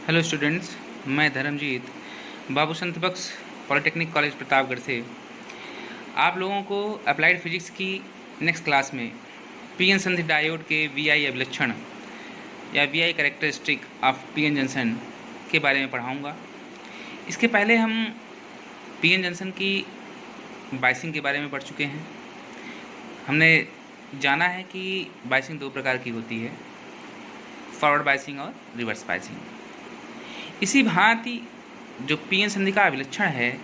Hello students, मैं धर्मजीत बाबू संत बख्श polytechnic college Pratapgarh से आप लोगों को अप्लाइड फिजिक्स की नेक्स्ट क्लास में पीएन संधि डायोड के वीआई अभिलक्षण या VI characteristic of PN junction के बारे में पढ़ाऊंगा। इसके पहले हम पीएन जंक्शन की बाइसिंग के बारे में पढ़ चुके हैं। हमने जाना है कि बाइसिंग दो प्रकार की होती है, फॉरवर्ड बाइसिंग और रिवर्स बाइसिंग। इसी भांति जो पीएन संधि का अभिलक्षण है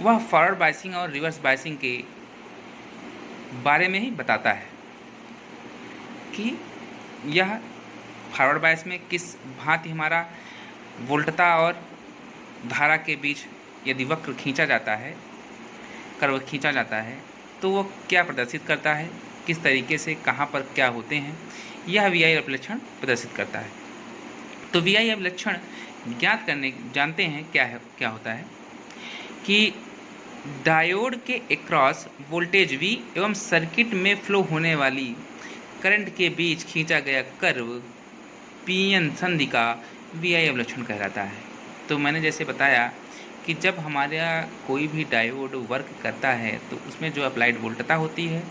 वह फॉरवर्ड बाइसिंग और रिवर्स बाइसिंग के बारे में ही बताता है कि यह फॉरवर्ड बाइस में किस भांति हमारा वोल्टता और धारा के बीच यदि वक्र खींचा जाता है, कर्व खींचा जाता है, तो वो क्या प्रदर्शित करता है, किस तरीके से कहाँ पर क्या होते हैं, यह वीआई अभिलक्षण प्रदर्शित करता है। तो वीआई अभिलक्षण जानते हैं क्या होता है कि डायोड के अक्रॉस वोल्टेज V एवं सर्किट में फ्लो होने वाली करंट के बीच खींचा गया कर्व पीएन संधि का वीआई अभिलक्षण कहलाता है। तो मैंने जैसे बताया कि जब हमारा कोई भी डायोड वर्क करता है तो उसमें जो अप्लाइड वोल्टता होती है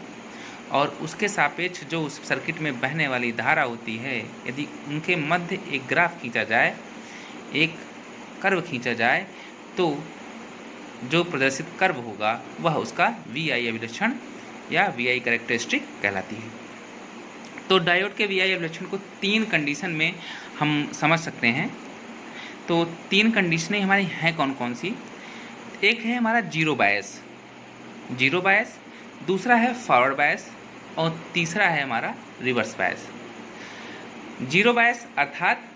और उसके सापेक्ष जो उस सर्किट में बहने वाली धारा होती है, यदि उनके मध्य एक ग्राफ खींचा जाए, एक कर्व खींचा जाए, तो जो प्रदर्शित कर्व होगा वह उसका वीआई अभिलक्षण या वीआई कैरेक्टरिस्टिक कहलाती है। तो डायोड के वीआई अभिलक्षण को तीन कंडीशन में हम समझ सकते हैं। तो तीन कंडीशनें हमारी हैं कौन कौन सी? एक है हमारा जीरो बायस, दूसरा है फॉरवर्ड बायस और तीसरा है हमारा रिवर्स बायस। जीरो बायस अर्थात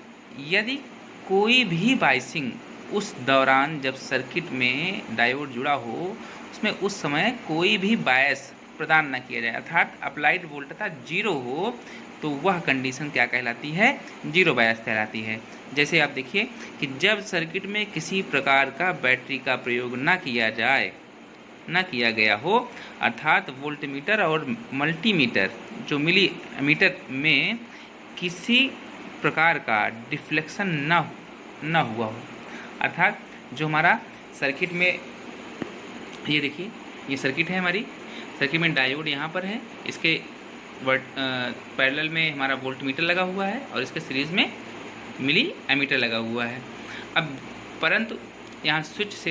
यदि कोई भी बाइसिंग उस दौरान जब सर्किट में डायोड जुड़ा हो उसमें उस समय कोई भी बायस प्रदान न किया जाए, अर्थात अप्लाइड वोल्टता जीरो हो, तो वह कंडीशन क्या कहलाती है? जीरो बायस कहलाती है। जैसे आप देखिए कि जब सर्किट में किसी प्रकार का बैटरी का प्रयोग न किया गया हो, अर्थात वोल्टमीटर और मल्टीमीटर जो मिली मीटर में किसी प्रकार का डिफ्लेक्शन न हुआ हो, अर्थात जो हमारा सर्किट में, ये देखिए ये सर्किट है हमारी, सर्किट में डायोड यहाँ पर है, इसके पैरेलल में हमारा वोल्टमीटर लगा हुआ है और इसके सीरीज में मिली एमीटर लगा हुआ है। अब परंतु यहाँ स्विच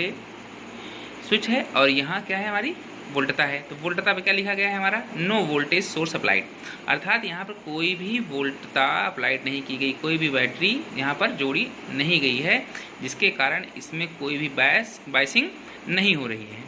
है और यहाँ क्या है, हमारी वोल्टता है। तो वोल्टता पे क्या लिखा गया है हमारा? नो वोल्टेज सोर्स अप्लाइड, अर्थात यहाँ पर कोई भी वोल्टता अप्लाइड नहीं की गई, कोई भी बैटरी यहाँ पर जोड़ी नहीं गई है, जिसके कारण इसमें कोई भी बायसिंग नहीं हो रही है।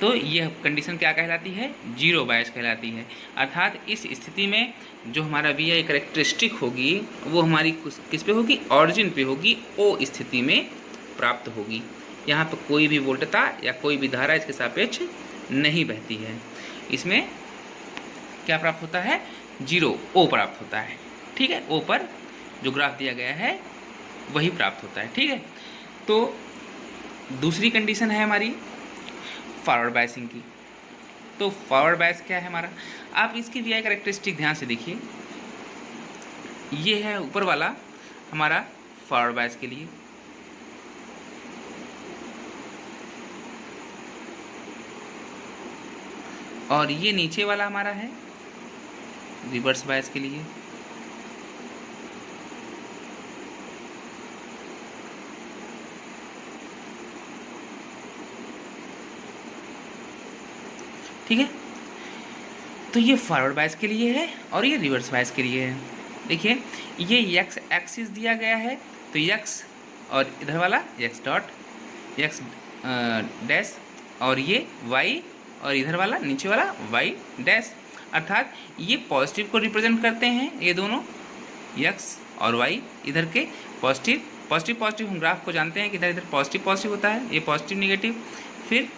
तो यह कंडीशन क्या कहलाती है? जीरो बायस कहलाती है। अर्थात इस स्थिति में जो हमारा वीआई कैरेक्टरिस्टिक होगी वो हमारी किस पे होगी? ऑरिजिन पे होगी, ओ स्थिति में प्राप्त होगी। यहाँ पर कोई भी वोल्टता या कोई भी धारा इसके सापेक्ष नहीं बहती है। इसमें क्या प्राप्त होता है? जीरो, ओ प्राप्त होता है। ठीक है, ओ पर जो ग्राफ दिया गया है वही प्राप्त होता है। ठीक है, तो दूसरी कंडीशन है हमारी फॉरवर्ड बायसिंग की। तो फॉरवर्ड बायस क्या है हमारा? आप इसकी वीआई कैरेक्टरिस्टिक ध्यान से देखिए, ये है ऊपर वाला हमारा फॉरवर्ड बायस के लिए, और ये नीचे वाला हमारा है रिवर्स बायस के लिए। ठीक है, तो ये फॉरवर्ड बायस के लिए है और ये रिवर्स बायस के लिए है। देखिए ये एक्स एक्सिस दिया गया है, तो एक्स और इधर वाला एक्स डॉट एक्स डैश, और ये वाई और इधर वाला नीचे वाला वाई डैश, अर्थात ये पॉजिटिव को रिप्रेजेंट करते हैं, ये दोनों एक्स और वाई इधर के पॉजिटिव हम ग्राफ को जानते हैं कि इधर पॉजिटिव होता है, ये पॉजिटिव निगेटिव, फिर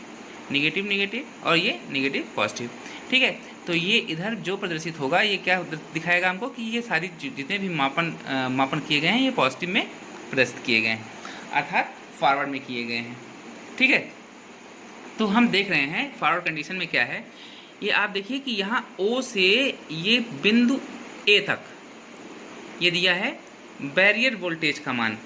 निगेटिव और ये निगेटिव पॉजिटिव। ठीक है, तो ये इधर जो प्रदर्शित होगा ये क्या दिखाएगा हमको कि ये सारी जितने भी मापन किए गए हैं ये पॉजिटिव में प्रदर्शित किए गए हैं, अर्थात फॉरवर्ड में किए गए हैं। ठीक है, तो हम देख रहे हैं फॉरवर्ड कंडीशन में क्या है। ये आप देखिए कि यहाँ O से ये बिंदु A तक ये दिया है बैरियर वोल्टेज का मान,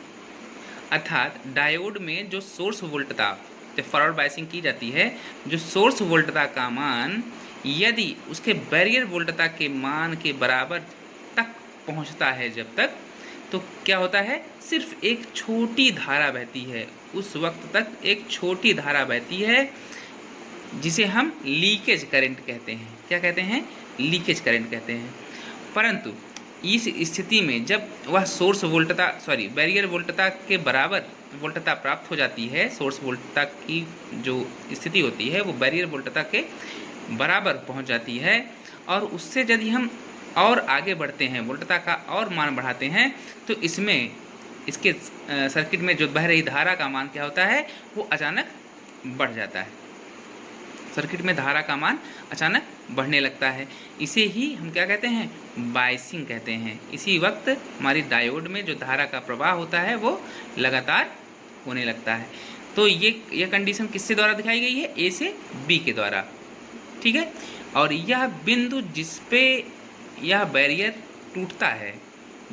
अर्थात डायोड में जो सोर्स वोल्टता, जब फॉरवर्ड बायसिंग की जाती है, जो सोर्स वोल्टता का मान यदि उसके बैरियर वोल्टता के मान के बराबर तक पहुंचता है जब तक, तो क्या होता है, सिर्फ एक छोटी धारा बहती है, उस वक्त तक एक छोटी धारा बहती है जिसे हम लीकेज करंट कहते हैं। क्या कहते हैं? लीकेज करंट कहते हैं। परंतु इस स्थिति में जब वह सोर्स वोल्टता बैरियर वोल्टता के बराबर वोल्टता प्राप्त हो जाती है, सोर्स वोल्टता की जो स्थिति होती है वो बैरियर वोल्टता के बराबर पहुंच जाती है, और उससे यदि हम और आगे बढ़ते हैं, वोल्टता का और मान बढ़ाते हैं, तो इसके सर्किट में जो बह रही धारा का मान क्या होता है, वो अचानक बढ़ जाता है। सर्किट में धारा का मान अचानक बढ़ने लगता है। इसे ही हम क्या कहते हैं? बायसिंग कहते हैं। इसी वक्त हमारी डायोड में जो धारा का प्रवाह होता है वो लगातार होने लगता है। तो ये कंडीशन किससे द्वारा दिखाई गई है? ए से बी के द्वारा, ठीक है। और यह बिंदु जिस पे यह बैरियर टूटता है,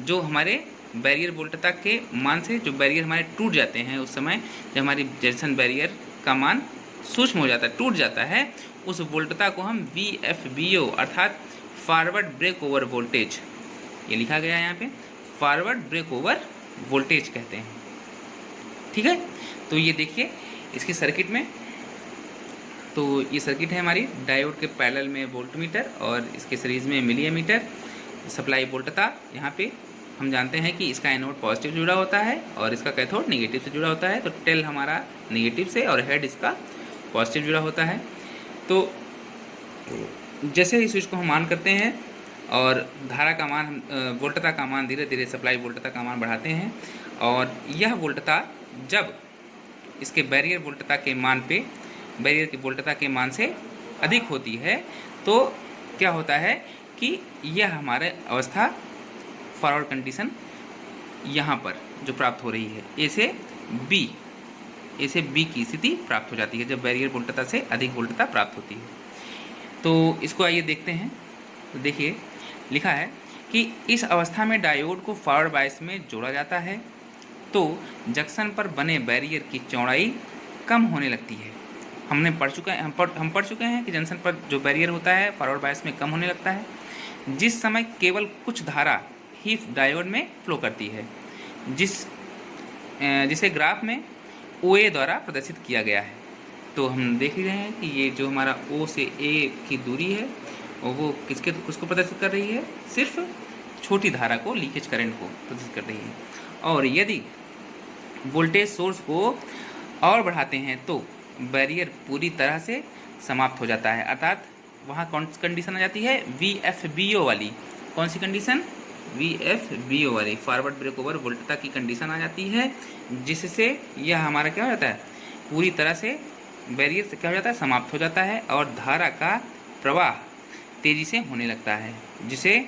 जो हमारे बैरियर वोल्टता के मान से जो बैरियर हमारे टूट जाते हैं, उस समय जब हमारी जंक्शन बैरियर का मान सूक्ष्म हो जाता है, टूट जाता है, उस वोल्टता को हम VFBO अर्थात फॉरवर्ड ब्रेक ओवर वोल्टेज, ये लिखा गया है यहाँ पे, फॉरवर्ड ब्रेक ओवर वोल्टेज कहते हैं, ठीक है। तो ये देखिए इसकी सर्किट में, तो ये सर्किट है हमारी डायोड के पैरेलल में वोल्टमीटर और इसके सीरीज में मिलीमीटर। सप्लाई वोल्टता यहाँ पे हम जानते हैं कि इसका एनोड पॉजिटिव से जुड़ा होता है और इसका कैथोड नेगेटिव से जुड़ा होता है। तो टेल हमारा नेगेटिव से और हेड इसका पॉजिटिव जुड़ा होता है। तो जैसे ही स्विच को हम ऑन करते हैं और धारा का मान, वोल्टता का मान धीरे धीरे सप्लाई वोल्टता का मान बढ़ाते हैं, और यह वोल्टता जब इसके बैरियर वोल्टता के मान पे, बैरियर की वोल्टता के मान से अधिक होती है, तो क्या होता है कि यह हमारे अवस्था फॉरवर्ड कंडीशन यहाँ पर जो प्राप्त हो रही है, ए से बी की स्थिति प्राप्त हो जाती है जब बैरियर वोल्टता से अधिक वोल्टता प्राप्त होती है। तो इसको आइए देखते हैं। तो देखिए लिखा है कि इस अवस्था में डायोड को फॉरवर्ड बायस में जोड़ा जाता है, तो जंक्शन पर बने बैरियर की चौड़ाई कम होने लगती है। हम पढ़ चुके हैं कि जंक्शन पर जो बैरियर होता है फॉरवर्ड बायस में कम होने लगता है, जिस समय केवल कुछ धारा ही डायोड में फ्लो करती है, जिसे ग्राफ में OA द्वारा प्रदर्शित किया गया है। तो हम देख रहे हैं कि ये जो हमारा O से A की दूरी है वो किसको प्रदर्शित कर रही है? सिर्फ छोटी धारा को, लीकेज करंट को प्रदर्शित कर रही है। और यदि वोल्टेज सोर्स को और बढ़ाते हैं तो बैरियर पूरी तरह से समाप्त हो जाता है, अर्थात वहाँ कौन सी कंडीशन आ जाती है? VFBO वाली। कौन सी कंडीशन? VFBO वाली, फॉरवर्ड ब्रेक ओवर वोल्टता की कंडीशन आ जाती है, जिससे यह हमारा क्या हो जाता है? पूरी तरह से बैरियर से क्या हो जाता है? समाप्त हो जाता है, और धारा का प्रवाह तेज़ी से होने लगता है, जिसे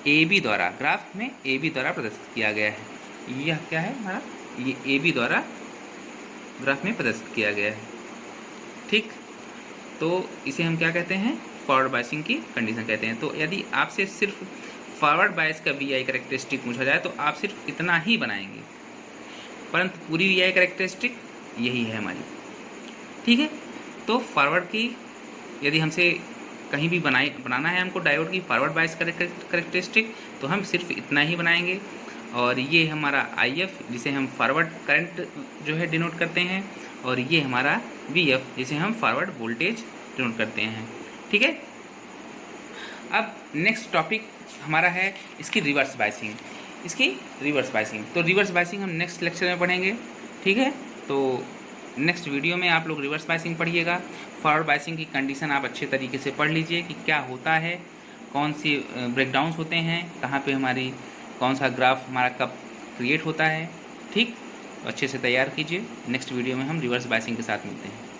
AB द्वारा, ग्राफ में AB द्वारा प्रदर्शित किया गया है। यह क्या है हमारा? ये AB द्वारा ग्राफ में प्रदर्शित किया गया है, ठीक। तो इसे हम क्या कहते हैं? फॉरवर्ड बायसिंग की कंडीशन कहते हैं। तो यदि आपसे सिर्फ फॉरवर्ड बायस का VI कैरेक्टरिस्टिक पूछा जाए तो आप सिर्फ इतना ही बनाएंगे, परंतु पूरी VI कैरेक्टरिस्टिक यही है हमारी, ठीक है। तो फॉरवर्ड की यदि हमसे कहीं भी बनाना है हमको डायोड की फॉरवर्ड बायस कैरेक्टरिस्टिक, तो हम सिर्फ इतना ही बनाएंगे। और ये हमारा IF जिसे हम फॉरवर्ड करंट जो है डिनोट करते हैं, और ये हमारा VF जिसे हम फॉरवर्ड वोल्टेज डिनोट करते हैं, ठीक है। अब नेक्स्ट टॉपिक हमारा है इसकी रिवर्स बायसिंग। तो रिवर्स बायसिंग हम नेक्स्ट लेक्चर में पढ़ेंगे, ठीक है। तो नेक्स्ट वीडियो में आप लोग रिवर्स बायसिंग पढ़िएगा। फॉरवर्ड बायसिंग की कंडीशन आप अच्छे तरीके से पढ़ लीजिए कि क्या होता है, कौन सी ब्रेकडाउन्स होते हैं, कहाँ पे हमारी कौन सा ग्राफ हमारा कब क्रिएट होता है, ठीक। तो अच्छे से तैयार कीजिए। नेक्स्ट वीडियो में हम रिवर्स बायसिंग के साथ मिलते हैं।